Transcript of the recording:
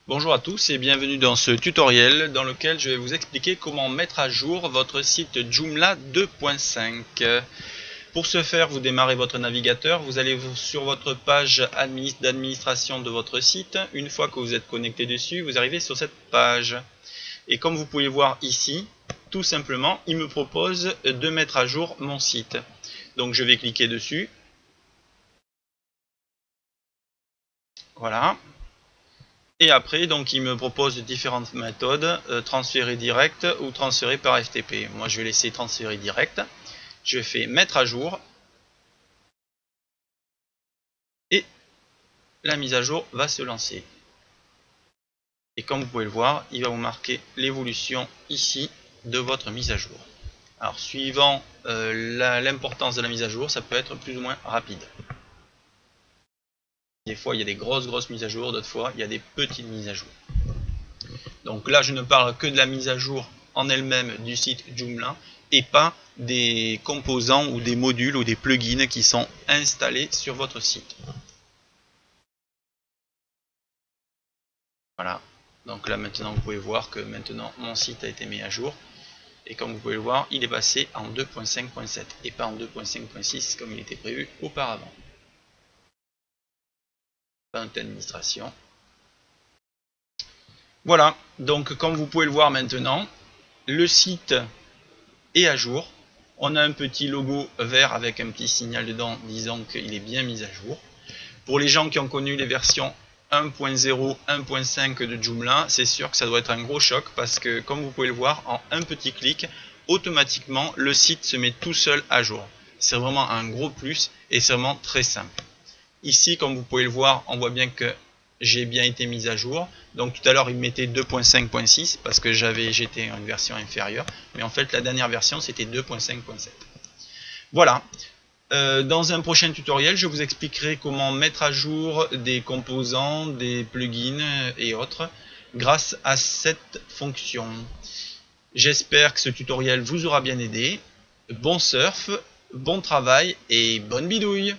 Bonjour à tous et bienvenue dans ce tutoriel dans lequel je vais vous expliquer comment mettre à jour votre site Joomla 2.5. Pour ce faire, vous démarrez votre navigateur, vous allez sur votre page d'administration de votre site. Une fois que vous êtes connecté dessus, vous arrivez sur cette page. Et comme vous pouvez voir ici, tout simplement, il me propose de mettre à jour mon site. Donc je vais cliquer dessus. Voilà. Et après, donc, il me propose différentes méthodes, transférer direct ou transférer par FTP. Moi, je vais laisser transférer direct. Je fais mettre à jour. Et la mise à jour va se lancer. Et comme vous pouvez le voir, il va vous marquer l'évolution ici de votre mise à jour. Alors, suivant l'importance de la mise à jour, ça peut être plus ou moins rapide. Des fois, il y a des grosses mises à jour, d'autres fois, il y a des petites mises à jour. Donc là, je ne parle que de la mise à jour en elle-même du site Joomla et pas des composants ou des modules ou des plugins qui sont installés sur votre site. Voilà. Donc là, maintenant, vous pouvez voir que maintenant, mon site a été mis à jour. Et comme vous pouvez le voir, il est passé en 2.5.7 et pas en 2.5.6 comme il était prévu auparavant. Fin d'administration. Voilà, donc comme vous pouvez le voir maintenant, le site est à jour. On a un petit logo vert avec un petit signal dedans disant qu'il est bien mis à jour. Pour les gens qui ont connu les versions 1.0, 1.5 de Joomla, c'est sûr que ça doit être un gros choc parce que comme vous pouvez le voir, en un petit clic, automatiquement le site se met tout seul à jour. C'est vraiment un gros plus et c'est vraiment très simple. Ici, comme vous pouvez le voir, on voit bien que j'ai bien été mis à jour. Donc tout à l'heure, il mettait 2.5.6 parce que j'étais en une version inférieure. Mais en fait, la dernière version, c'était 2.5.7. Voilà. Dans un prochain tutoriel, je vous expliquerai comment mettre à jour des composants, des plugins et autres grâce à cette fonction. J'espère que ce tutoriel vous aura bien aidé. Bon surf, bon travail et bonne bidouille!